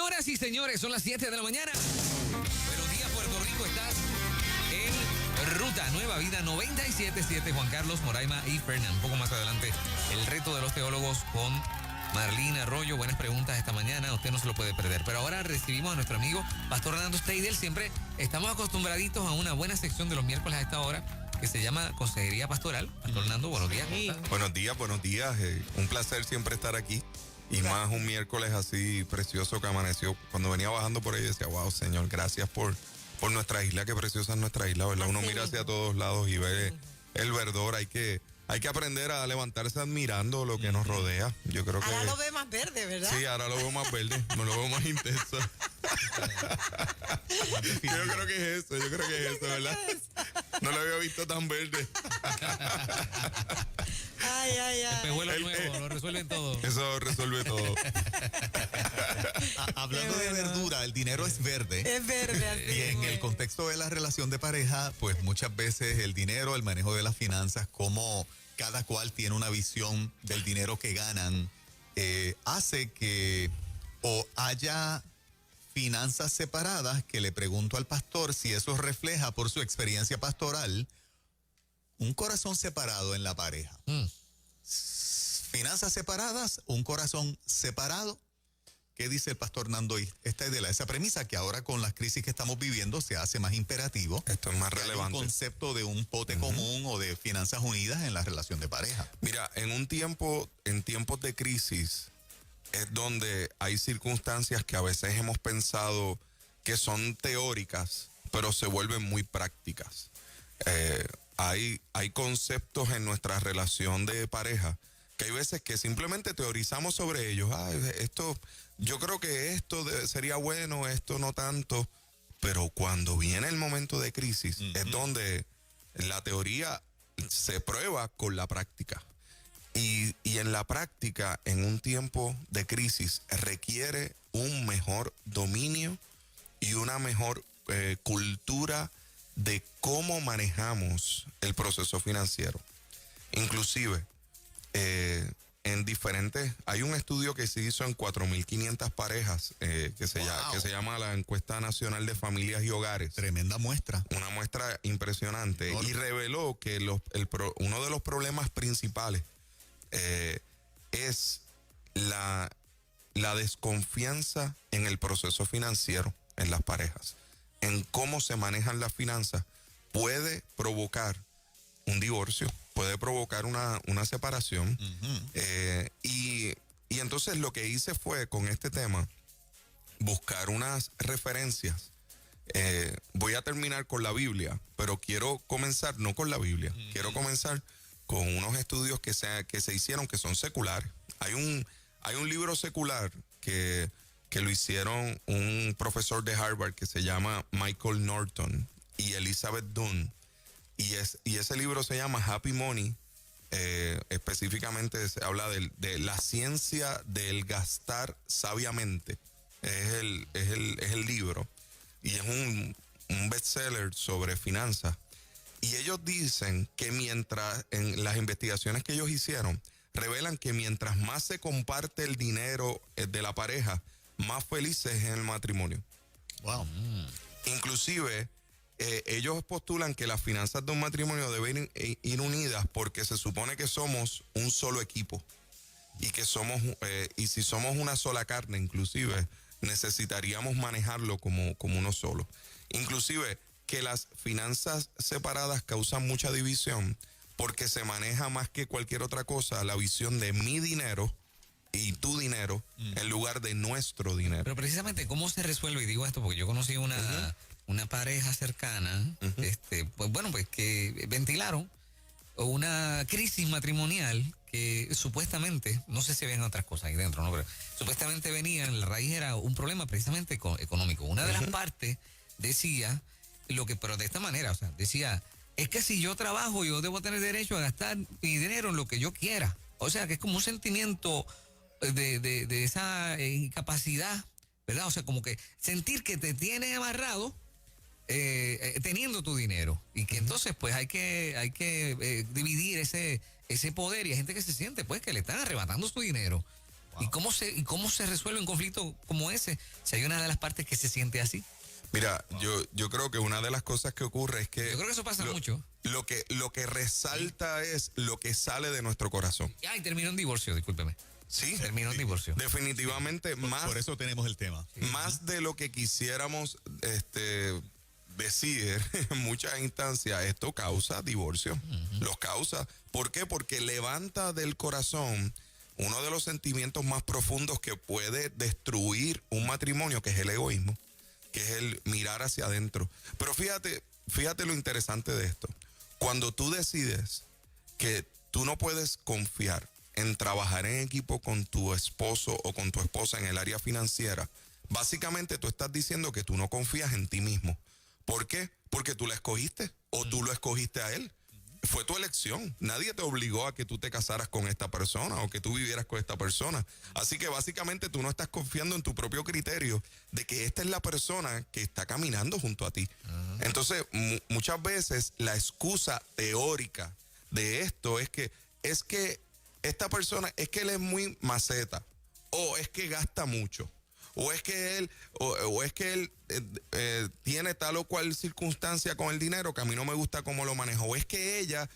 Señoras y señores, son las 7 de la mañana. Buenos días, Puerto Rico. Estás en Ruta Nueva Vida 97.7. Juan Carlos, Moraima y Fernán. Un poco más adelante, el reto de los teólogos con Marlene Arroyo. Buenas preguntas esta mañana. Usted no se lo puede perder. Pero ahora recibimos a nuestro amigo Pastor Hernando Steidel. Siempre estamos acostumbraditos a una buena sección de los miércoles a esta hora que se llama Consejería Pastoral. Pastor Hernando, buenos días. Buenos días. Un placer siempre estar aquí. Y más un miércoles así precioso que amaneció. Cuando venía bajando por ahí decía, wow, Señor, gracias por nuestra isla, qué preciosa es nuestra isla, ¿verdad? Uno mira hacia todos lados y ve el verdor. Hay que aprender a levantarse admirando lo que nos rodea. Yo creo que ahora lo ve más verde, ¿verdad? Sí, ahora lo veo más verde, me lo veo más intenso. Yo creo que es eso, ¿verdad? No lo había visto tan verde. Ay. Espejuelo nuevo, lo resuelven todo. Eso resuelve todo. Hablando de verdura, el dinero es verde. Es verde, así. Y en el contexto de la relación de pareja, pues muchas veces el dinero, el manejo de las finanzas, como cada cual tiene una visión del dinero que ganan, hace que o haya finanzas separadas, que le pregunto al pastor si eso refleja por su experiencia pastoral un corazón separado en la pareja. Finanzas separadas, un corazón separado. ¿Qué dice el pastor Nando? Esta es de esa premisa que ahora con las crisis que estamos viviendo se hace más imperativo. Esto es más relevante. Un concepto de un pote común o de finanzas unidas en la relación de pareja. Mira, en tiempos de crisis es donde hay circunstancias que a veces hemos pensado que son teóricas, pero se vuelven muy prácticas. Hay conceptos en nuestra relación de pareja que hay veces que simplemente teorizamos sobre ellos. Yo creo que esto sería bueno, esto no tanto. Pero cuando viene el momento de crisis, es donde la teoría se prueba con la práctica. Y en la práctica, en un tiempo de crisis, requiere un mejor dominio y una mejor cultura de cómo manejamos el proceso financiero. Inclusive, hay un estudio que se hizo en 4.500 parejas que se llama la Encuesta Nacional de Familias y Hogares. Tremenda muestra. Una muestra impresionante. Y reveló que uno de los problemas principales es la desconfianza en el proceso financiero en las parejas, en cómo se manejan las finanzas. Puede provocar un divorcio, puede provocar una separación. Y entonces lo que hice fue, con este tema, buscar unas referencias. Voy a terminar con la Biblia, pero quiero comenzar no con la Biblia, quiero comenzar con unos estudios que se hicieron, que son seculares. Hay un libro secular que lo hicieron un profesor de Harvard que se llama Michael Norton y Elizabeth Dunn. Y ese libro se llama Happy Money. Específicamente se habla de la ciencia del gastar sabiamente. Es el libro. Y es un bestseller sobre finanzas. Y ellos dicen que en las investigaciones que ellos hicieron, revelan que mientras más se comparte el dinero de la pareja, más felices es el matrimonio. Wow. Inclusive, ellos postulan que las finanzas de un matrimonio deben ir unidas porque se supone que somos un solo equipo y que y si somos una sola carne, inclusive necesitaríamos manejarlo como uno solo. Inclusive que las finanzas separadas causan mucha división porque se maneja más que cualquier otra cosa la visión de mi dinero y tu dinero en lugar de nuestro dinero. Pero precisamente, ¿cómo se resuelve? Y digo esto porque yo conocí una pareja cercana, pues que ventilaron una crisis matrimonial que supuestamente, no sé si ven otras cosas ahí dentro, ¿no? Pero supuestamente la raíz era un problema precisamente económico. Una de las partes decía pero de esta manera, o sea, decía, es que si yo trabajo, yo debo tener derecho a gastar mi dinero en lo que yo quiera. O sea, que es como un sentimiento de esa incapacidad, ¿verdad? O sea, como que sentir que te tienes amarrado teniendo tu dinero y que entonces pues hay que dividir ese poder, y hay gente que se siente pues que le están arrebatando su dinero. ¿Y cómo se resuelve un conflicto como ese si hay una de las partes que se siente así? Mira, yo creo que una de las cosas que ocurre es que... Yo creo que eso pasa mucho. Lo que resalta es lo que sale de nuestro corazón. Ay, terminó en divorcio, discúlpeme. Sí. Terminó en divorcio. Definitivamente más... Por eso tenemos el tema. Más de lo que quisiéramos decir en muchas instancias, esto causa divorcio. Los causa. ¿Por qué? Porque levanta del corazón uno de los sentimientos más profundos que puede destruir un matrimonio, que es el egoísmo, que es el mirar hacia adentro. Pero fíjate lo interesante de esto. Cuando tú decides que tú no puedes confiar en trabajar en equipo con tu esposo o con tu esposa en el área financiera, básicamente tú estás diciendo que tú no confías en ti mismo. ¿Por qué? Porque tú la escogiste o tú lo escogiste a él. Fue tu elección. Nadie te obligó a que tú te casaras con esta persona o que tú vivieras con esta persona. Así que básicamente tú no estás confiando en tu propio criterio de que esta es la persona que está caminando junto a ti. Entonces, muchas veces la excusa teórica de esto es que esta persona, es que él es muy maceta, o es que gasta mucho, o es que él tiene tal o cual circunstancia con el dinero que a mí no me gusta cómo lo maneja, o es que ella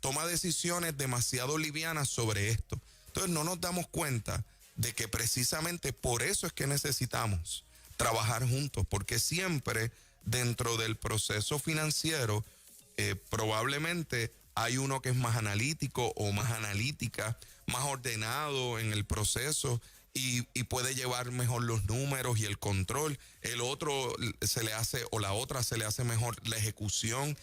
toma decisiones demasiado livianas sobre esto. Entonces no nos damos cuenta de que precisamente por eso es que necesitamos trabajar juntos, porque siempre dentro del proceso financiero probablemente hay uno que es más analítico o más analítica, más ordenado en el proceso y puede llevar mejor los números y el control. El otro se le hace, o la otra se le hace mejor la ejecución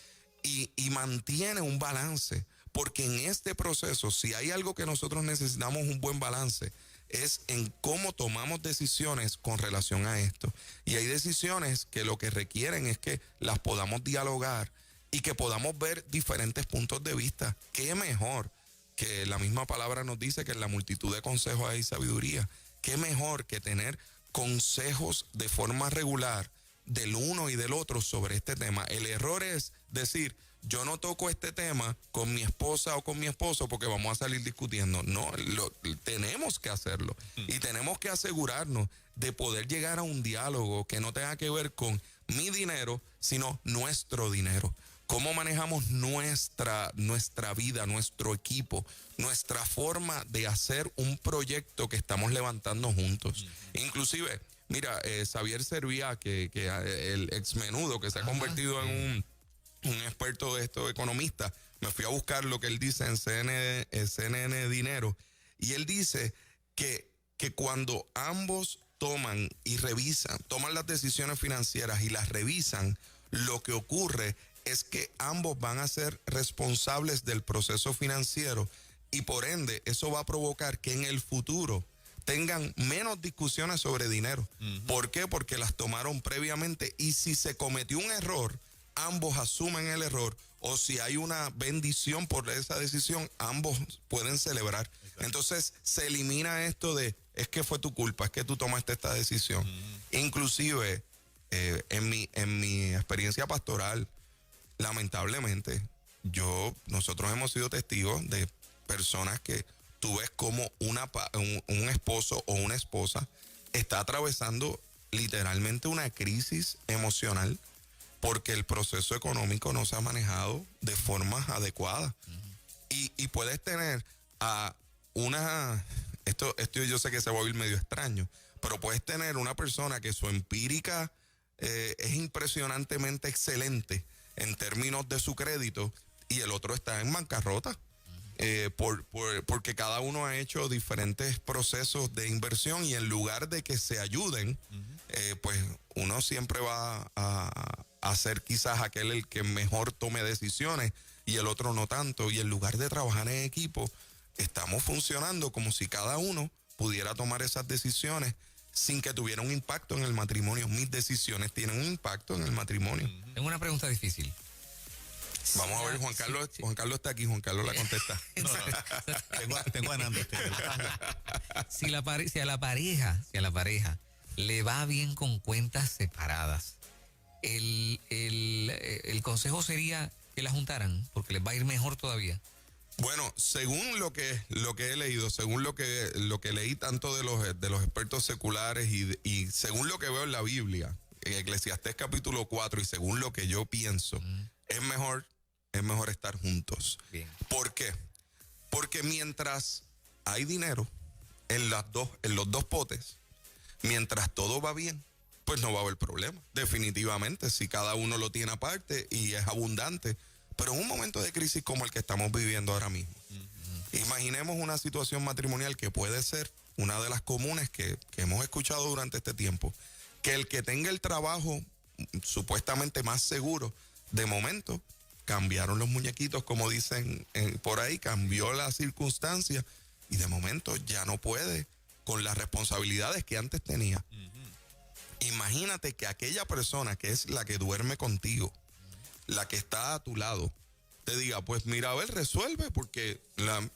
y mantiene un balance. Porque en este proceso, si hay algo que nosotros necesitamos un buen balance, es en cómo tomamos decisiones con relación a esto. Y hay decisiones que lo que requieren es que las podamos dialogar y que podamos ver diferentes puntos de vista. ¿Qué mejor? Que la misma palabra nos dice que en la multitud de consejos hay sabiduría. ¿Qué mejor que tener consejos de forma regular del uno y del otro sobre este tema? El error es decir, yo no toco este tema con mi esposa o con mi esposo porque vamos a salir discutiendo. No, tenemos que hacerlo y tenemos que asegurarnos de poder llegar a un diálogo que no tenga que ver con mi dinero, sino nuestro dinero. Cómo manejamos nuestra vida, nuestro equipo, nuestra forma de hacer un proyecto que estamos levantando juntos. Inclusive, mira, Xavier Servía, que el ex menudo, que se ha convertido en un experto de esto, economista, me fui a buscar lo que él dice en CNN Dinero, y él dice que cuando ambos toman las decisiones financieras y las revisan, lo que ocurre es que ambos van a ser responsables del proceso financiero y por ende eso va a provocar que en el futuro tengan menos discusiones sobre dinero. ¿Por qué? Porque las tomaron previamente y si se cometió un error, ambos asumen el error, o si hay una bendición por esa decisión, ambos pueden celebrar. Entonces se elimina esto de, es que fue tu culpa, es que tú tomaste esta decisión. Inclusive en mi experiencia pastoral, lamentablemente, nosotros hemos sido testigos de personas que tú ves como un esposo o una esposa está atravesando literalmente una crisis emocional porque el proceso económico no se ha manejado de forma adecuada. Y puedes tener esto yo sé que se va a oír medio extraño, pero puedes tener una persona que su empírica es impresionantemente excelente en términos de su crédito y el otro está en bancarrota porque cada uno ha hecho diferentes procesos de inversión y en lugar de que se ayuden, pues uno siempre va a ser quizás aquel el que mejor tome decisiones y el otro no tanto, y en lugar de trabajar en equipo estamos funcionando como si cada uno pudiera tomar esas decisiones sin que tuviera un impacto en el matrimonio. Mis decisiones tienen un impacto en el matrimonio. Tengo una pregunta difícil. Vamos a ver, Juan Carlos está aquí, Juan Carlos la contesta. Tengo ganando. Si a la pareja le va bien con cuentas separadas, el consejo sería que la juntaran, porque les va a ir mejor todavía. Bueno, según lo que he leído, según lo que leí tanto de los expertos seculares y según lo que veo en la Biblia, en Eclesiastés capítulo 4, y según lo que yo pienso, es mejor estar juntos. Bien. ¿Por qué? Porque mientras hay dinero en los dos potes, mientras todo va bien, pues no va a haber problema. Definitivamente, si cada uno lo tiene aparte y es abundante. Pero en un momento de crisis como el que estamos viviendo ahora mismo, imaginemos una situación matrimonial que puede ser una de las comunes que hemos escuchado durante este tiempo, que el que tenga el trabajo supuestamente más seguro, de momento cambiaron los muñequitos, como dicen por ahí, cambió la circunstancia y de momento ya no puede con las responsabilidades que antes tenía. Imagínate que aquella persona que es la que duerme contigo, la que está a tu lado, te diga, pues mira, a ver, resuelve, porque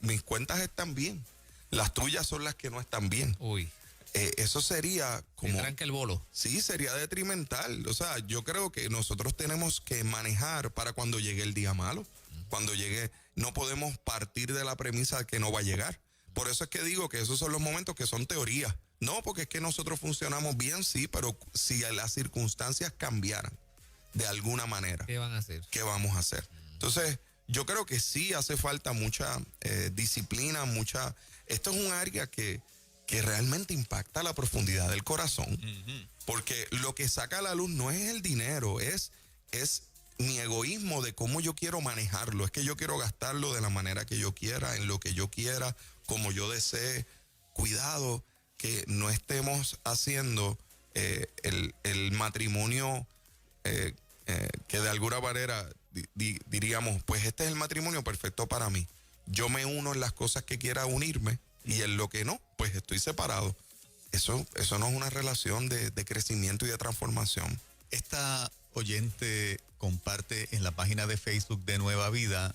mis cuentas están bien, las tuyas son las que no están bien. Uy, Eso sería me como... tranca el bolo. Sí, sería detrimental. O sea, yo creo que nosotros tenemos que manejar para cuando llegue el día malo. Cuando llegue, no podemos partir de la premisa de que no va a llegar. Por eso es que digo que esos son los momentos que son teorías. No, porque es que nosotros funcionamos bien, sí, pero si las circunstancias cambiaran de alguna manera, ¿Qué van a hacer? ¿qué vamos a hacer? Entonces, yo creo que sí hace falta mucha disciplina, mucha... Esto es un área que realmente impacta la profundidad del corazón, porque lo que saca a la luz no es el dinero, es mi egoísmo de cómo yo quiero manejarlo, es que yo quiero gastarlo de la manera que yo quiera, en lo que yo quiera, como yo desee. Cuidado que no estemos haciendo el matrimonio que de alguna manera diríamos, pues este es el matrimonio perfecto para mí. Yo me uno en las cosas que quiera unirme y en lo que no, pues estoy separado. Eso no es una relación de crecimiento y de transformación. Esta oyente comparte en la página de Facebook de Nueva Vida: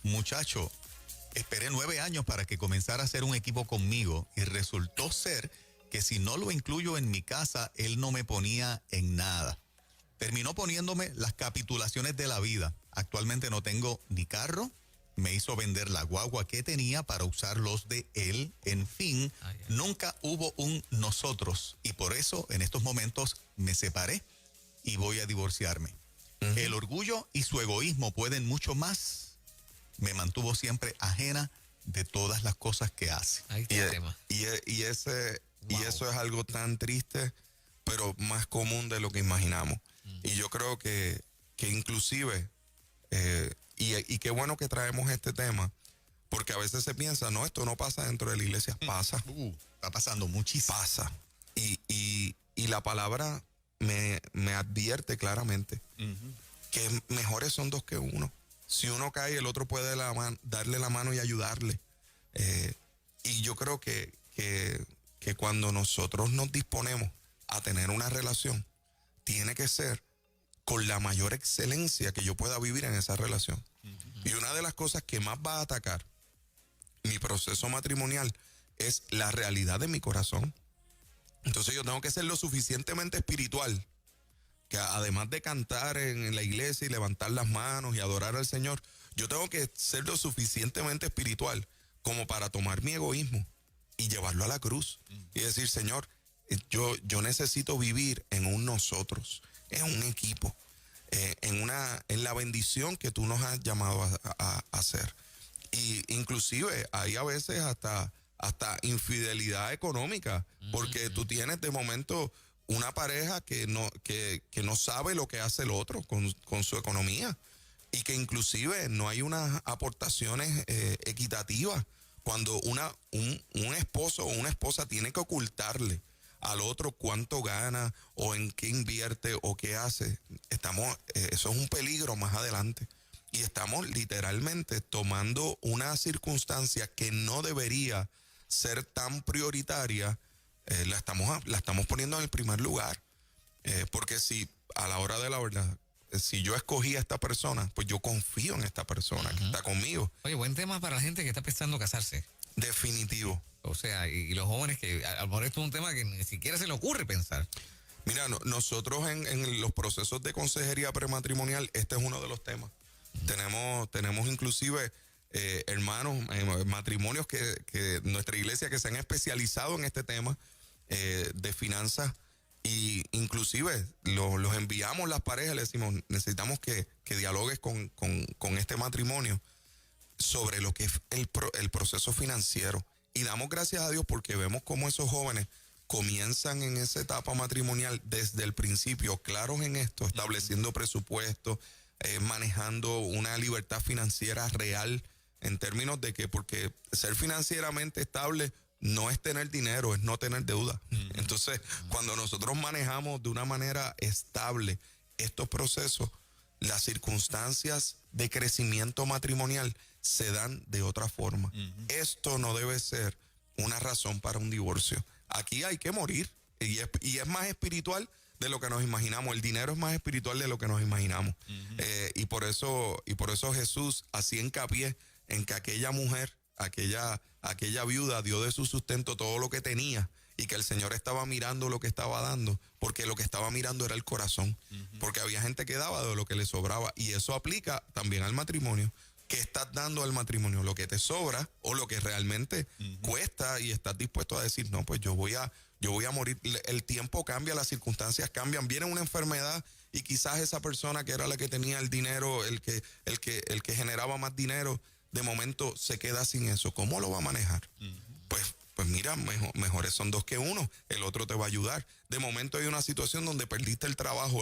muchacho, esperé 9 años para que comenzara a hacer un equipo conmigo y resultó ser que si no lo incluyo en mi casa, él no me ponía en nada. Terminó poniéndome las capitulaciones de la vida. Actualmente no tengo ni carro, me hizo vender la guagua que tenía para usar los de él. En fin, nunca hubo un nosotros y por eso en estos momentos me separé y voy a divorciarme. El orgullo y su egoísmo pueden mucho más. Me mantuvo siempre ajena de todas las cosas que hace. Ahí está el tema. Y eso es algo tan triste, pero más común de lo que imaginamos. Y yo creo que inclusive, y qué bueno que traemos este tema, porque a veces se piensa, no, esto no pasa dentro de la iglesia. Pasa. Está pasando muchísimo. Pasa. Y la palabra me advierte claramente que mejores son dos que uno. Si uno cae, el otro puede darle la mano y ayudarle. Y yo creo que cuando nosotros nos disponemos a tener una relación, tiene que ser con la mayor excelencia que yo pueda vivir en esa relación. Y una de las cosas que más va a atacar mi proceso matrimonial es la realidad de mi corazón. Entonces yo tengo que ser lo suficientemente espiritual, que además de cantar en la iglesia y levantar las manos y adorar al Señor, yo tengo que ser lo suficientemente espiritual como para tomar mi egoísmo y llevarlo a la cruz y decir, Señor, yo necesito vivir en un nosotros, en un equipo, en la bendición que tú nos has llamado a hacer. Y inclusive hay a veces hasta infidelidad económica, porque tú tienes de momento una pareja que no sabe lo que hace el otro con su economía, y que inclusive no hay unas aportaciones equitativas. Cuando un esposo o una esposa tiene que ocultarle al otro cuánto gana o en qué invierte o qué hace, eso es un peligro más adelante. Y estamos literalmente tomando una circunstancia que no debería ser tan prioritaria, la estamos poniendo en el primer lugar. Porque si a la hora de la verdad, si yo escogí a esta persona, pues yo confío en esta persona que está conmigo. Oye, buen tema para la gente que está pensando casarse. Definitivo. O sea, y los jóvenes que a lo mejor esto es un tema que ni siquiera se le ocurre pensar. Mira, nosotros en los procesos de consejería prematrimonial, este es uno de los temas. Tenemos inclusive hermanos, matrimonios que nuestra iglesia que se han especializado en este tema de finanzas, y inclusive los enviamos las parejas, le decimos, necesitamos que dialogues con este matrimonio sobre lo que es el proceso financiero. Y damos gracias a Dios porque vemos cómo esos jóvenes comienzan en esa etapa matrimonial desde el principio, claros en esto, estableciendo presupuestos, manejando una libertad financiera real, en términos de que, porque ser financieramente estable no es tener dinero, es no tener deuda. Entonces, cuando nosotros manejamos de una manera estable estos procesos, las circunstancias de crecimiento matrimonial se dan de otra forma. Esto no debe ser una razón para un divorcio. Aquí hay que morir, y es más espiritual de lo que nos imaginamos. El dinero es más espiritual de lo que nos imaginamos. Y por eso Jesús hacía hincapié en que aquella mujer, aquella viuda dio de su sustento todo lo que tenía, y que el Señor estaba mirando lo que estaba dando, porque lo que estaba mirando era el corazón, porque había gente que daba de lo que le sobraba, y eso aplica también al matrimonio. ¿Qué estás dando al matrimonio? ¿Lo que te sobra o lo que realmente cuesta, y estás dispuesto a decir, no, pues yo voy a morir? El tiempo cambia, las circunstancias cambian, viene una enfermedad y quizás esa persona que era la que tenía el dinero, el que generaba más dinero, de momento se queda sin eso. ¿Cómo lo va a manejar? Pues mira, mejores son dos que uno, el otro te va a ayudar. De momento hay una situación donde perdiste el trabajo.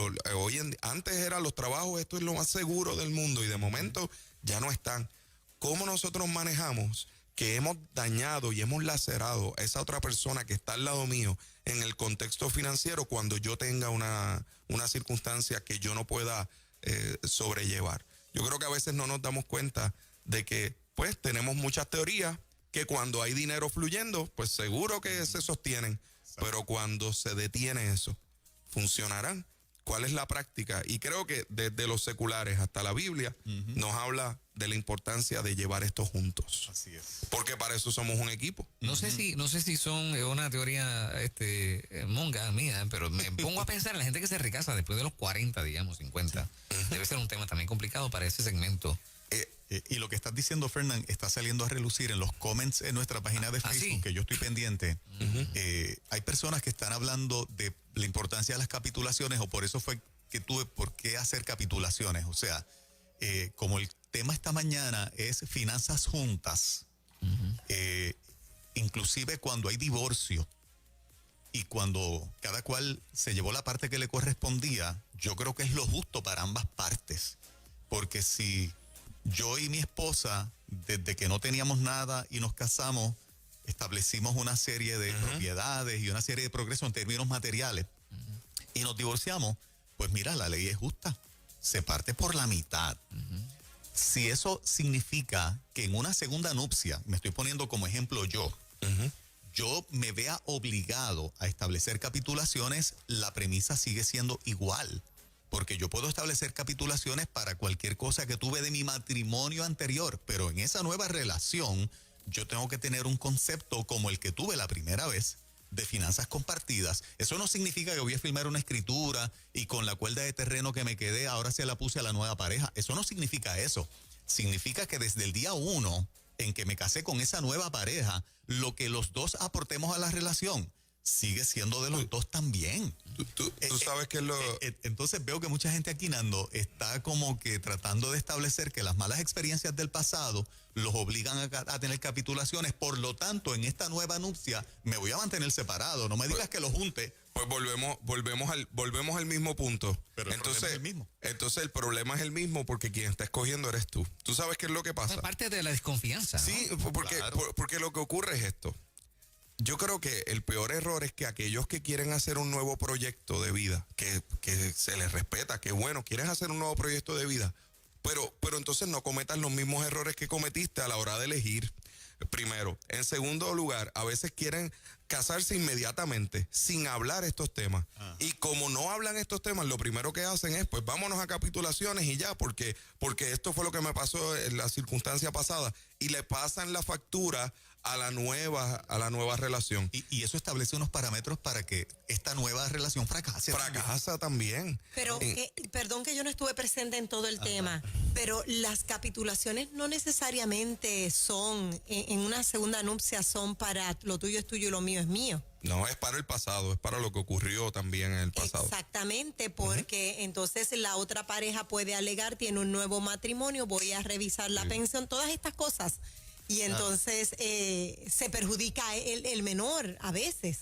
Antes eran los trabajos, esto es lo más seguro del mundo, y de momento ya no están. ¿Cómo nosotros manejamos que hemos dañado y hemos lacerado a esa otra persona que está al lado mío en el contexto financiero, cuando yo tenga una circunstancia que yo no pueda sobrellevar? Yo creo que a veces no nos damos cuenta de que pues tenemos muchas teorías que cuando hay dinero fluyendo, pues seguro que se sostienen. Pero cuando se detiene eso, ¿funcionarán? ¿Cuál es la práctica? Y creo que desde los seculares hasta la Biblia nos habla de la importancia de llevar esto juntos. Así es. Porque para eso somos un equipo. No sé si son una teoría monga mía, pero me pongo a pensar en la gente que se recasa después de los 40, digamos, 50. Debe ser un tema también complicado para ese segmento. Y lo que estás diciendo, Fernán, está saliendo a relucir en los comments en nuestra página de Facebook, ¿sí? que yo estoy pendiente. Hay personas que están hablando de la importancia de las capitulaciones, o por eso fue que tuve por qué hacer capitulaciones. O sea, como el tema esta mañana es finanzas juntas, inclusive cuando hay divorcio y cuando cada cual se llevó la parte que le correspondía, yo creo que es lo justo para ambas partes. Porque si yo y mi esposa, desde que no teníamos nada y nos casamos, establecimos una serie de propiedades y una serie de progresos en términos materiales, y nos divorciamos, pues mira, la ley es justa, se parte por la mitad. Si eso significa que en una segunda nupcia, me estoy poniendo como ejemplo yo me vea obligado a establecer capitulaciones, la premisa sigue siendo igual. Porque yo puedo establecer capitulaciones para cualquier cosa que tuve de mi matrimonio anterior, pero en esa nueva relación yo tengo que tener un concepto como el que tuve la primera vez, de finanzas compartidas. Eso no significa que voy a firmar una escritura y con la cuerda de terreno que me quedé ahora se la puse a la nueva pareja. Eso no significa eso. Significa que desde el día 1 en que me casé con esa nueva pareja, lo que los dos aportemos a la relación sigue siendo de los dos también. Tú sabes que entonces veo que mucha gente aquí, Nando, está como que tratando de establecer que las malas experiencias del pasado los obligan a tener capitulaciones. Por lo tanto, en esta nueva nupcia me voy a mantener separado. No me digas que lo junte. Pues volvemos al mismo punto. Pero el problema es el mismo. Entonces el problema es el mismo, porque quien está escogiendo eres tú. ¿Tú sabes qué es lo que pasa? Aparte de la desconfianza, ¿no? Sí, porque lo que ocurre es esto. Yo creo que el peor error es que aquellos que quieren hacer un nuevo proyecto de vida, que se les respeta, que bueno, quieres hacer un nuevo proyecto de vida, pero entonces no cometas los mismos errores que cometiste a la hora de elegir. Primero. En segundo lugar, a veces quieren casarse inmediatamente sin hablar estos temas. Y como no hablan estos temas, lo primero que hacen es, pues vámonos a capitulaciones y ya, porque esto fue lo que me pasó en la circunstancia pasada. Y le pasan la factura a la nueva relación. Y eso establece unos parámetros para que esta nueva relación fracase. Fracasa también. Pero, perdón que yo no estuve presente en todo el tema. Pero las capitulaciones no necesariamente son, en una segunda nupcia son para lo tuyo es tuyo y lo mío es mío. No, es para el pasado, es para lo que ocurrió también en el pasado. Exactamente, porque entonces la otra pareja puede alegar, tiene un nuevo matrimonio, voy a revisar la pensión, todas estas cosas. Y entonces se perjudica el menor a veces.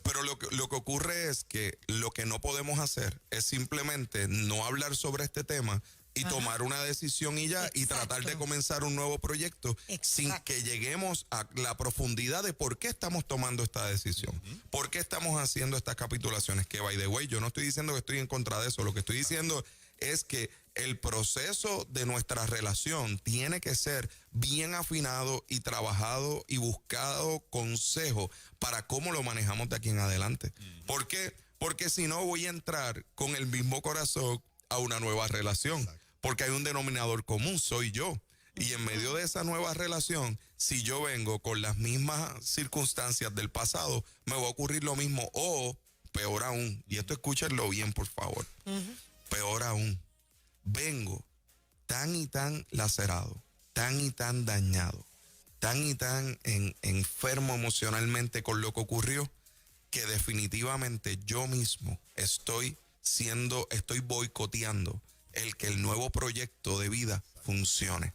Pero lo que ocurre es que lo que no podemos hacer es simplemente no hablar sobre este tema y tomar una decisión y ya, y tratar de comenzar un nuevo proyecto sin que lleguemos a la profundidad de por qué estamos tomando esta decisión, por qué estamos haciendo estas capitulaciones, que by the way, yo no estoy diciendo que estoy en contra de eso, lo que estoy diciendo es que el proceso de nuestra relación tiene que ser bien afinado y trabajado y buscado consejo para cómo lo manejamos de aquí en adelante. ¿Por qué? Porque si no voy a entrar con el mismo corazón a una nueva relación, porque hay un denominador común, soy yo. Y en medio de esa nueva relación, si yo vengo con las mismas circunstancias del pasado, me va a ocurrir lo mismo o peor aún, y esto escúchenlo bien, por favor, peor aún, vengo tan y tan lacerado, tan y tan dañado, tan y tan enfermo emocionalmente con lo que ocurrió, que definitivamente yo mismo estoy boicoteando el que el nuevo proyecto de vida funcione.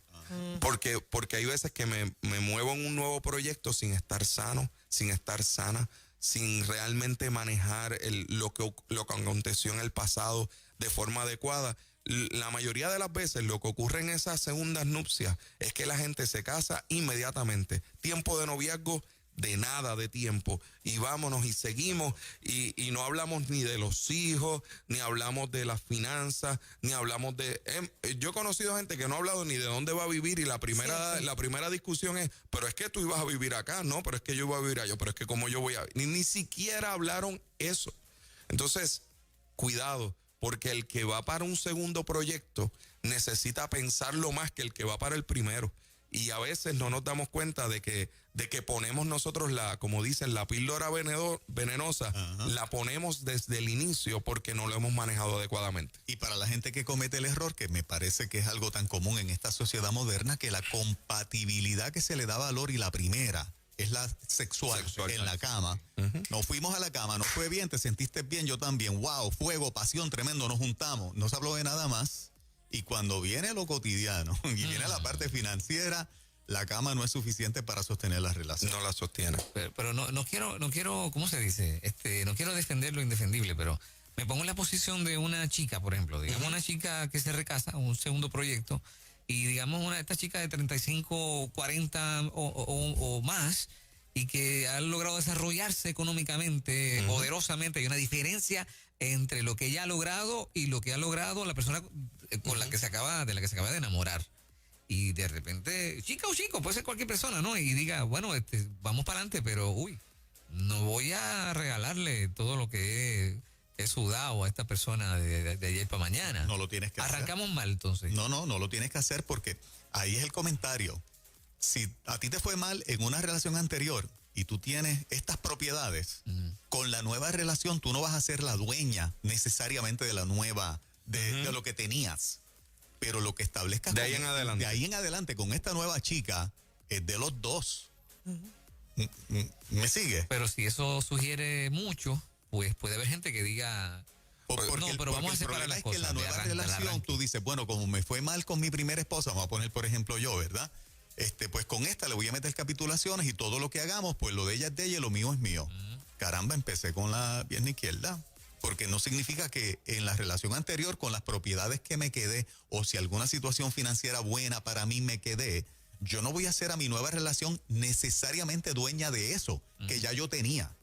Porque hay veces que me muevo en un nuevo proyecto sin estar sano, sin estar sana, sin realmente manejar lo que aconteció en el pasado de forma adecuada. La mayoría de las veces lo que ocurre en esas segundas nupcias es que la gente se casa inmediatamente. Tiempo de noviazgo, de nada de tiempo, y vámonos y seguimos y no hablamos ni de los hijos, ni hablamos de las finanzas, ni hablamos de... yo he conocido gente que no ha hablado ni de dónde va a vivir, y la primera discusión es, pero es que tú ibas a vivir acá, no, pero es que yo iba a vivir allá, pero es que como yo voy a... Ni siquiera hablaron eso. Entonces, cuidado, porque el que va para un segundo proyecto necesita pensarlo más que el que va para el primero. Y a veces no nos damos cuenta de que ponemos nosotros como dicen, la píldora venenosa, la ponemos desde el inicio porque no lo hemos manejado adecuadamente. Y para la gente que comete el error, que me parece que es algo tan común en esta sociedad moderna, que la compatibilidad que se le da valor, y la primera es la sexual en la cama. Nos fuimos a la cama, nos fue bien, te sentiste bien, yo también, wow, fuego, pasión, tremendo, nos juntamos, no se habló de nada más. Y cuando viene lo cotidiano y viene la parte financiera, la cama no es suficiente para sostener la relación. No la sostiene. Pero no quiero, ¿cómo se dice? No quiero defender lo indefendible, pero me pongo en la posición de una chica, por ejemplo. Digamos, una chica que se recasa, un segundo proyecto, y digamos, esta chica de 35, 40 o más, y que ha logrado desarrollarse económicamente, poderosamente. Hay una diferencia entre lo que ella ha logrado y lo que ha logrado la persona con la que se acaba de enamorar. Y de repente, chica o chico, puede ser cualquier persona, ¿no? Y diga, bueno, vamos para adelante, pero no voy a regalarle todo lo que he sudado a esta persona de ayer para mañana. No lo tienes que hacer. Arrancamos mal, entonces. No lo tienes que hacer, porque ahí es el comentario. Si a ti te fue mal en una relación anterior y tú tienes estas propiedades, con la nueva relación tú no vas a ser la dueña necesariamente de la nueva, de lo que tenías. Pero lo que establezcas de ahí en adelante con esta nueva chica es de los dos. ¿Me sigue? Pero si eso sugiere mucho, pues puede haber gente que diga... pero vamos a separar las cosas. Que en la nueva relación tú dices, bueno, como me fue mal con mi primera esposa, vamos a poner por ejemplo yo, ¿verdad? Pues con esta le voy a meter capitulaciones y todo lo que hagamos, pues lo de ella es de ella y lo mío es mío. Caramba, empecé con la pierna izquierda. Porque no significa que en la relación anterior, con las propiedades que me quedé, o si alguna situación financiera buena para mí me quedé, yo no voy a ser a mi nueva relación necesariamente dueña de eso que ya yo tenía.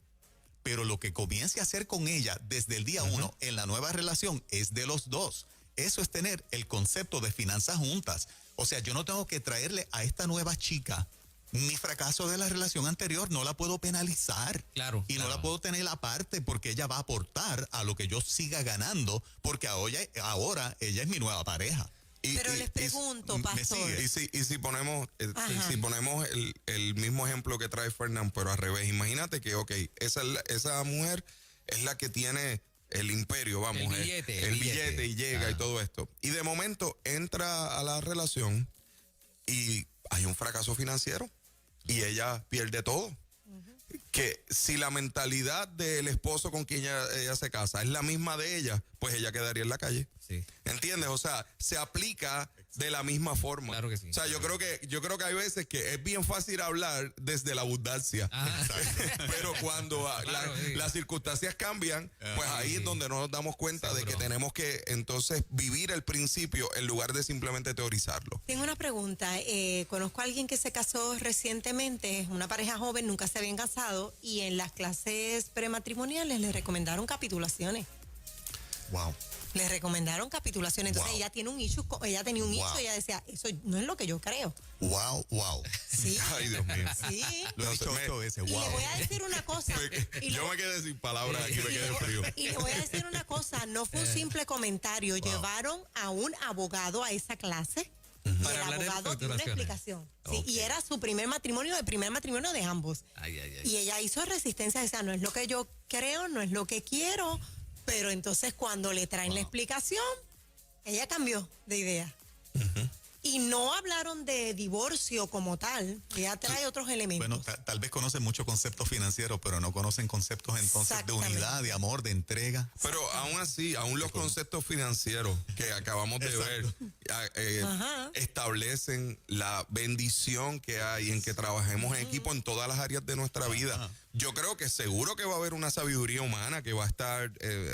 Pero lo que comience a hacer con ella desde el día uno en la nueva relación es de los dos. Eso es tener el concepto de finanzas juntas. O sea, yo no tengo que traerle a esta nueva chica mi fracaso de la relación anterior, no la puedo penalizar. Claro. No la puedo tener aparte, porque ella va a aportar a lo que yo siga ganando, porque ahora ella es mi nueva pareja. Pero les pregunto, pastor. Y si ponemos el mismo ejemplo que trae Fernán, pero al revés, imagínate que, esa mujer es la que tiene el imperio, vamos. El billete y llega y todo esto. Y de momento entra a la relación y hay un fracaso financiero y ella pierde todo. Que si la mentalidad del esposo con quien ella se casa es la misma de ella, pues ella quedaría en la calle. Sí. ¿Entiendes? O sea, se aplica de la misma forma. Claro que sí. O sea, yo creo que hay veces que es bien fácil hablar desde la abundancia. Pero cuando las circunstancias cambian, pues ahí es donde no nos damos cuenta de que tenemos que entonces vivir el principio en lugar de simplemente teorizarlo. Tengo una pregunta. Conozco a alguien que se casó recientemente, una pareja joven, nunca se habían casado, y en las clases prematrimoniales le recomendaron capitulaciones. Wow. Le recomendaron capitulaciones. Entonces Wow. ella tiene un issue, ella tenía un issue, ella decía, eso no es lo que yo creo. Wow, wow. Sí. Ay, Dios mío. Sí. Lo he dicho 8 veces, Y wow. le voy a decir una cosa. Yo me quedé sin palabras aquí, me quedé frío. Y le voy a decir una cosa, no fue un simple comentario. Llevaron a un abogado a esa clase. Y Para el hablar de abogado dio una facturaciones. explicación. Sí, Ok. y era su primer matrimonio de ambos. Ay. Y ella hizo resistencia, decía, no es lo que yo creo, no es lo que quiero. Pero entonces cuando le traen la explicación, ella cambió de idea. Y no hablaron de divorcio como tal. Ella trae otros elementos. Bueno, tal vez conocen mucho conceptos financieros, pero no conocen conceptos entonces de Exactamente. unidad, de amor, de entrega. Pero aún así, aún los conceptos financieros que acabamos de ver establecen la bendición que hay en que trabajemos en equipo en todas las áreas de nuestra vida. Yo creo que seguro que va a haber una sabiduría humana que va a estar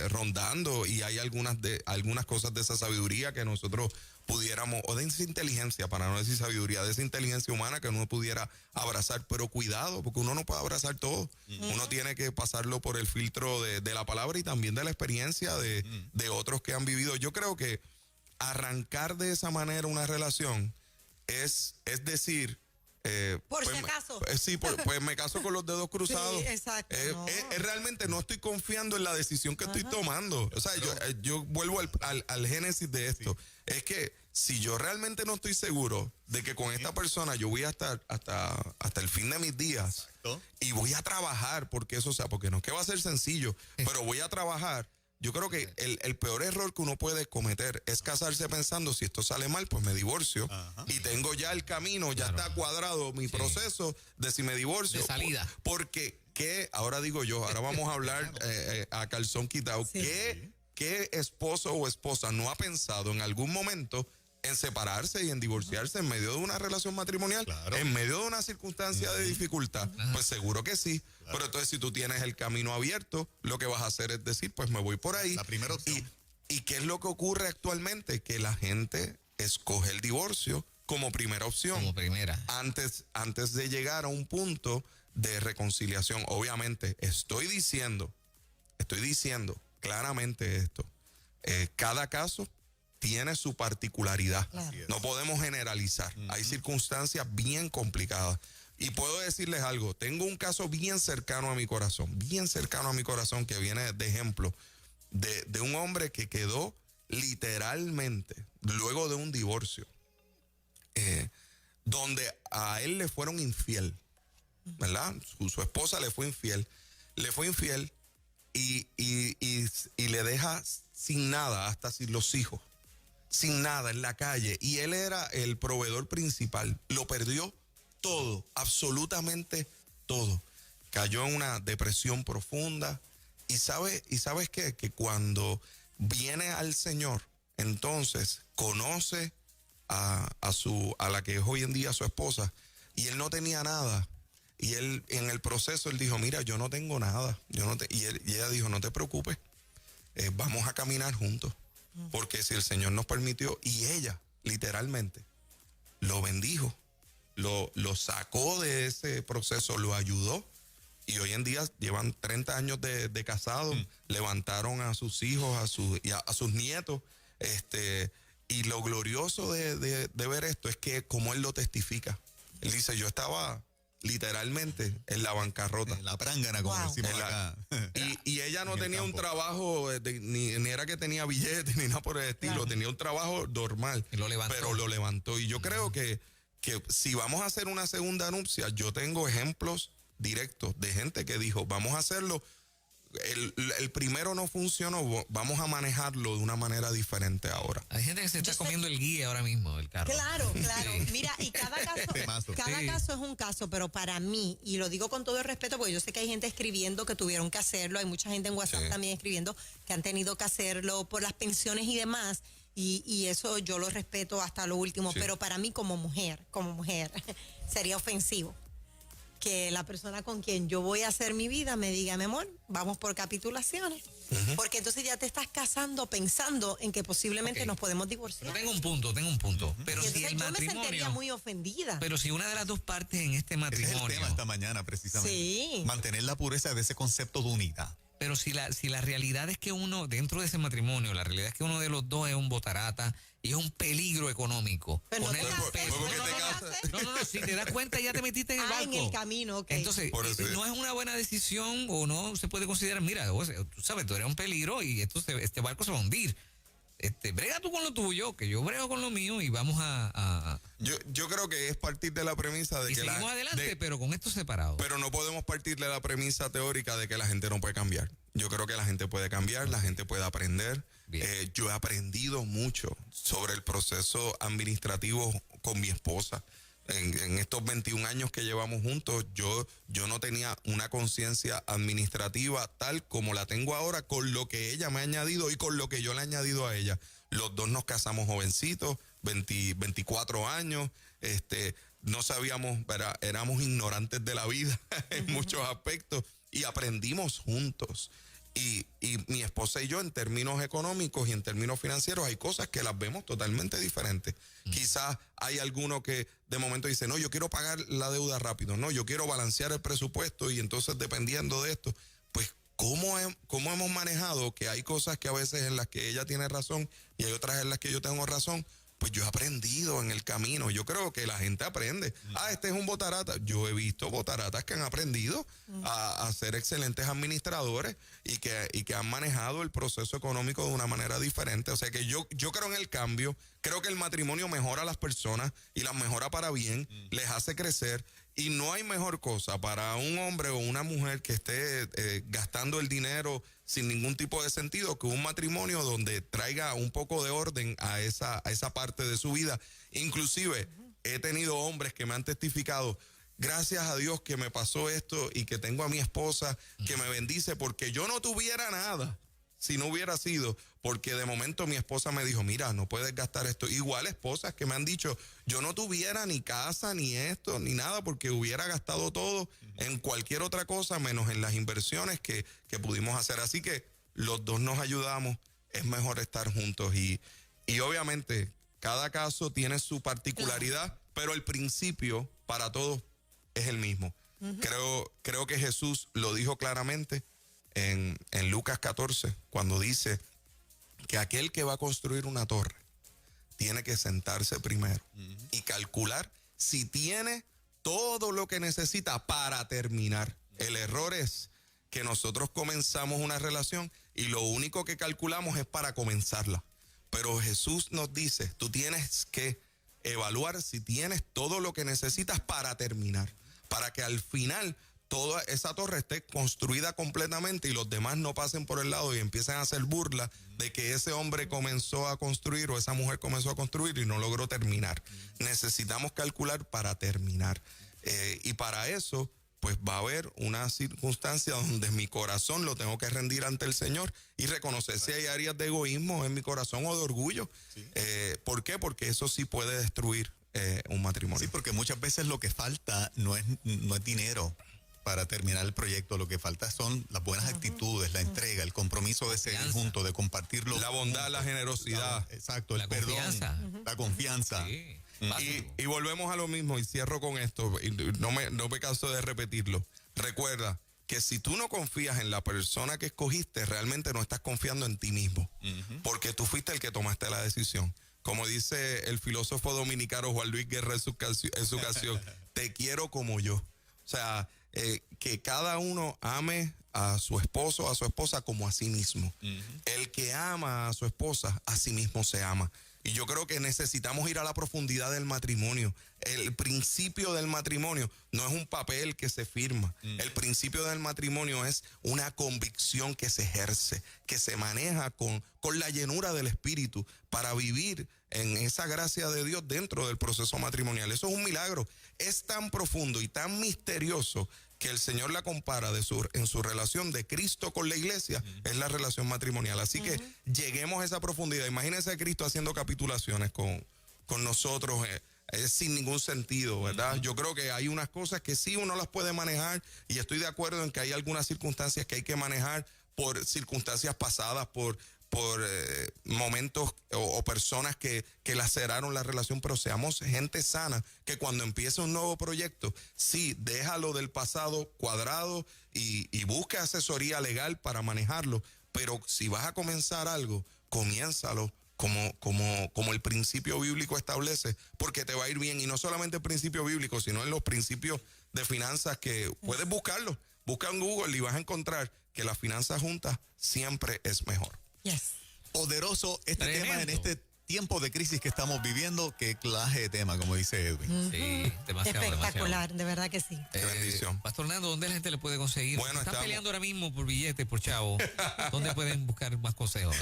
rondando, y hay algunas cosas de esa sabiduría que nosotros pudiéramos, o de esa inteligencia, para no decir sabiduría, de esa inteligencia humana que uno pudiera abrazar, pero cuidado, porque uno no puede abrazar todo. Uno tiene que pasarlo por el filtro de la palabra y también de la experiencia de otros que han vivido. Yo creo que arrancar de esa manera una relación es decir, Por pues, si acaso. Sí, pues me caso con los dedos cruzados. Sí, exacto, no. Realmente no estoy confiando en la decisión que estoy tomando. O sea, yo vuelvo al génesis de esto. Es que si yo realmente no estoy seguro de que con esta persona yo voy a estar hasta el fin de mis días, y voy a trabajar porque eso, o sea, porque no es que va a ser sencillo, pero voy a trabajar. Yo creo que el peor error que uno puede cometer es casarse pensando, si esto sale mal, pues me divorcio. Y tengo ya el camino, ya está cuadrado mi proceso de si me divorcio. De salida. Porque, ahora digo yo, ahora vamos a hablar a calzón quitado, Sí. ¿qué esposo o esposa no ha pensado en algún momento en separarse y en divorciarse en medio de una relación matrimonial, Claro. en medio de una circunstancia de dificultad? Pues seguro que sí. Claro. Pero entonces, si tú tienes el camino abierto, lo que vas a hacer es decir, pues me voy por ahí. La primera opción. ¿Y qué es lo que ocurre actualmente? Que la gente escoge el divorcio como primera opción. Como primera. Antes de llegar a un punto de reconciliación. Obviamente, estoy diciendo claramente esto. Cada caso tiene su particularidad. Claro. No podemos generalizar. Hay circunstancias bien complicadas. Y puedo decirles algo, tengo un caso bien cercano a mi corazón, que viene de ejemplo de un hombre que quedó literalmente luego de un divorcio, donde a él le fueron infiel, ¿verdad? Su esposa le fue infiel y le deja sin nada, hasta sin los hijos. Sin nada, en la calle, y él era el proveedor principal. Lo perdió todo, absolutamente todo. Cayó en una depresión profunda. Y sabes qué, que cuando viene al Señor, entonces conoce a la que es hoy en día su esposa, y él no tenía nada. Y él, en el proceso, él dijo, mira, yo no tengo nada. Y ella dijo, no te preocupes, vamos a caminar juntos. Porque si el Señor nos permitió, y ella literalmente lo bendijo, lo sacó de ese proceso, lo ayudó, y hoy en día llevan 30 años de casados, levantaron a sus hijos, a sus nietos, y lo glorioso de ver esto es que como él lo testifica, él dice, yo estaba literalmente en la bancarrota. La prángana, como Wow. decimos acá. Y ella no En el tenía un campo. trabajo, ni era que tenía billetes, ni nada por el estilo. Claro. Tenía un trabajo normal. Y lo levantó. Pero lo levantó. Y yo creo que si vamos a hacer una segunda nupcia, yo tengo ejemplos directos de gente que dijo, vamos a hacerlo el primero no funcionó, vamos a manejarlo de una manera diferente ahora. Hay gente que se está comiendo el guía ahora mismo del carro. Claro. Sí. Mira, y cada Temazo. caso es un caso, pero para mí, y lo digo con todo el respeto, porque yo sé que hay gente escribiendo que tuvieron que hacerlo, hay mucha gente en WhatsApp Sí. también escribiendo que han tenido que hacerlo por las pensiones y demás, y eso yo lo respeto hasta lo último, Sí. pero para mí como mujer, sería ofensivo que la persona con quien yo voy a hacer mi vida me diga, mi amor, vamos por capitulaciones. Porque entonces ya te estás casando pensando en que posiblemente Ok. nos podemos Pero divorciar. tengo un punto. Pero Y si entonces el yo me sentiría matrimonio, muy ofendida. pero si una de las dos partes en este Ese es el matrimonio, tema esta mañana, precisamente. Sí. Mantener la pureza de ese concepto de unidad. pero si la realidad es que uno, dentro de ese matrimonio, la realidad es que uno de los dos es un botarata y es un peligro económico. Pero no Poner te un cases, peso. ¿por qué No, te no, no, casas? no, si te das cuenta ya te metiste en el barco. En el camino, ok. Entonces, Por eso. no es una buena decisión o no se puede considerar, mira, o sea, tú sabes, tú eres un peligro y este barco se va a hundir. Brega tú con lo tuyo, que yo brego con lo mío y vamos a Yo creo que es partir de la premisa de y que seguimos adelante, pero con esto separado. pero no podemos partir de la premisa teórica de que la gente no puede cambiar. Yo creo que la gente puede cambiar, la gente puede aprender. Bien. Yo he aprendido mucho sobre el proceso administrativo con mi esposa. En estos 21 años que llevamos juntos, yo no tenía una conciencia administrativa tal como la tengo ahora, con lo que ella me ha añadido y con lo que yo le he añadido a ella. Los dos nos casamos jovencitos, 24 años, no sabíamos, ¿verdad? Éramos ignorantes de la vida en muchos aspectos y aprendimos juntos. Y mi esposa y yo, en términos económicos y en términos financieros, hay cosas que las vemos totalmente diferentes. Quizás hay alguno que de momento dice, no, yo quiero pagar la deuda rápido, no, yo quiero balancear el presupuesto y entonces dependiendo de esto, pues, ¿cómo hemos manejado que hay cosas que a veces en las que ella tiene razón y hay otras en las que yo tengo razón? Pues yo he aprendido en el camino. Yo creo que la gente aprende. Este es un botarata. Yo he visto botaratas que han aprendido a ser excelentes administradores y que han manejado el proceso económico de una manera diferente. O sea que yo creo en el cambio. Creo que el matrimonio mejora a las personas y las mejora para bien, les hace crecer. Y no hay mejor cosa para un hombre o una mujer que esté gastando el dinero sin ningún tipo de sentido que un matrimonio donde traiga un poco de orden a esa parte de su vida. Inclusive he tenido hombres que me han testificado, gracias a Dios que me pasó esto y que tengo a mi esposa que me bendice porque yo no tuviera nada. Si no hubiera sido, porque de momento mi esposa me dijo, mira, no puedes gastar esto. Igual esposas que me han dicho, yo no tuviera ni casa, ni esto, ni nada, porque hubiera gastado todo en cualquier otra cosa, menos en las inversiones que pudimos hacer. Así que los dos nos ayudamos, es mejor estar juntos. Y obviamente, cada caso tiene su particularidad, pero el principio para todos es el mismo. Creo que Jesús lo dijo claramente en Lucas 14, cuando dice que aquel que va a construir una torre tiene que sentarse primero y calcular si tiene todo lo que necesita para terminar. El error es que nosotros comenzamos una relación y lo único que calculamos es para comenzarla. Pero Jesús nos dice, tú tienes que evaluar si tienes todo lo que necesitas para terminar, para que al final toda esa torre esté construida completamente y los demás no pasen por el lado y empiecen a hacer burla de que ese hombre comenzó a construir o esa mujer comenzó a construir y no logró terminar. Necesitamos calcular para terminar. Y para eso, pues va a haber una circunstancia donde mi corazón lo tengo que rendir ante el Señor y reconocer si hay áreas de egoísmo en mi corazón o de orgullo. Sí. ¿Por qué? Porque eso sí puede destruir un matrimonio. Sí, porque muchas veces lo que falta no es dinero para terminar el proyecto. Lo que falta son las buenas actitudes, la entrega, el compromiso de seguir juntos, de compartirlo. La bondad, la generosidad. Exacto, el perdón, la confianza. Sí. Y volvemos a lo mismo y cierro con esto, y no me canso de repetirlo. Recuerda que si tú no confías en la persona que escogiste, realmente no estás confiando en ti mismo, porque tú fuiste el que tomaste la decisión. Como dice el filósofo dominicano Juan Luis Guerra en su canción, te quiero como yo. O sea, que cada uno ame a su esposo, a su esposa como a sí mismo. El que ama a su esposa, a sí mismo se ama. Y yo creo que necesitamos ir a la profundidad del matrimonio. El principio del matrimonio no es un papel que se firma. El principio del matrimonio es una convicción que se ejerce, que se maneja con la llenura del Espíritu para vivir en esa gracia de Dios dentro del proceso matrimonial. Eso es un milagro. Es tan profundo y tan misterioso que el Señor la compara en su relación de Cristo con la iglesia, es la relación matrimonial. Así que lleguemos a esa profundidad. Imagínense a Cristo haciendo capitulaciones con nosotros sin ningún sentido, ¿verdad? Yo creo que hay unas cosas que sí uno las puede manejar, y estoy de acuerdo en que hay algunas circunstancias que hay que manejar por circunstancias pasadas, por momentos o personas que laceraron la relación, pero seamos gente sana, que cuando empiece un nuevo proyecto, sí, déjalo del pasado cuadrado y busca asesoría legal para manejarlo, pero si vas a comenzar algo, comiénzalo como el principio bíblico establece, porque te va a ir bien, y no solamente el principio bíblico, sino en los principios de finanzas que puedes buscarlo. Busca en Google y vas a encontrar que las finanzas juntas siempre es mejor. Yes. Poderoso este Tremendo. tema en este tiempo de crisis que estamos viviendo. Qué clase de tema, como dice Edwin. Sí, demasiado, Espectacular, de verdad que sí. Qué bendición. Pastor Nando, ¿dónde la gente le puede conseguir? Bueno, Están estamos- peleando ahora mismo por billetes, por chavo. ¿Dónde pueden buscar más consejos?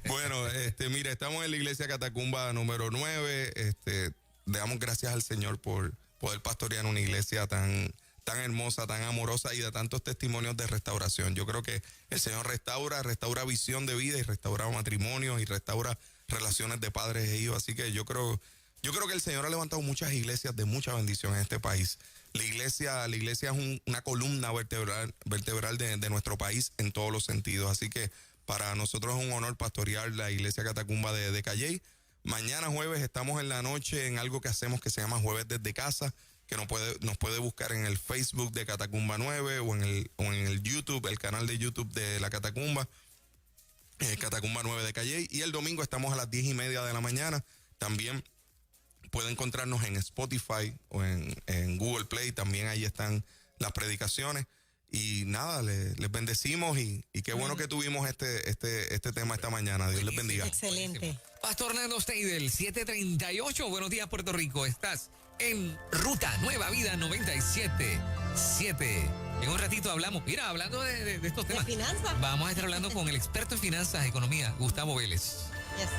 Bueno, mira, estamos en la iglesia Catacumba número 9. Le damos gracias al Señor por poder pastorear una iglesia tan hermosa, tan amorosa y de tantos testimonios de restauración. Yo creo que el Señor restaura visión de vida, y restaura matrimonios, y restaura relaciones de padres e hijos. Así que yo creo que el Señor ha levantado muchas iglesias de mucha bendición en este país. La iglesia es una columna vertebral de nuestro país en todos los sentidos. Así que para nosotros es un honor pastorear la iglesia Catacumba de Calley. Mañana jueves estamos en la noche en algo que hacemos que se llama Jueves desde Casa, que nos puede buscar en el Facebook de Catacumba 9 o en el YouTube, el canal de YouTube de la Catacumba, Catacumba 9 de Calley. Y el domingo estamos a las 10:30 de la mañana. También puede encontrarnos en Spotify o en Google Play. También ahí están las predicaciones. Y nada, les bendecimos, y qué bueno que tuvimos este tema esta mañana. Dios les bendiga. Excelente. Pastor Nando Steidel, 7:38. Buenos días, Puerto Rico. Estás en Ruta Nueva Vida 97.7. En un ratito hablamos, mira, hablando de estos De temas. finanzas. Vamos a estar hablando con el experto en finanzas, economía, Gustavo Vélez. Yes.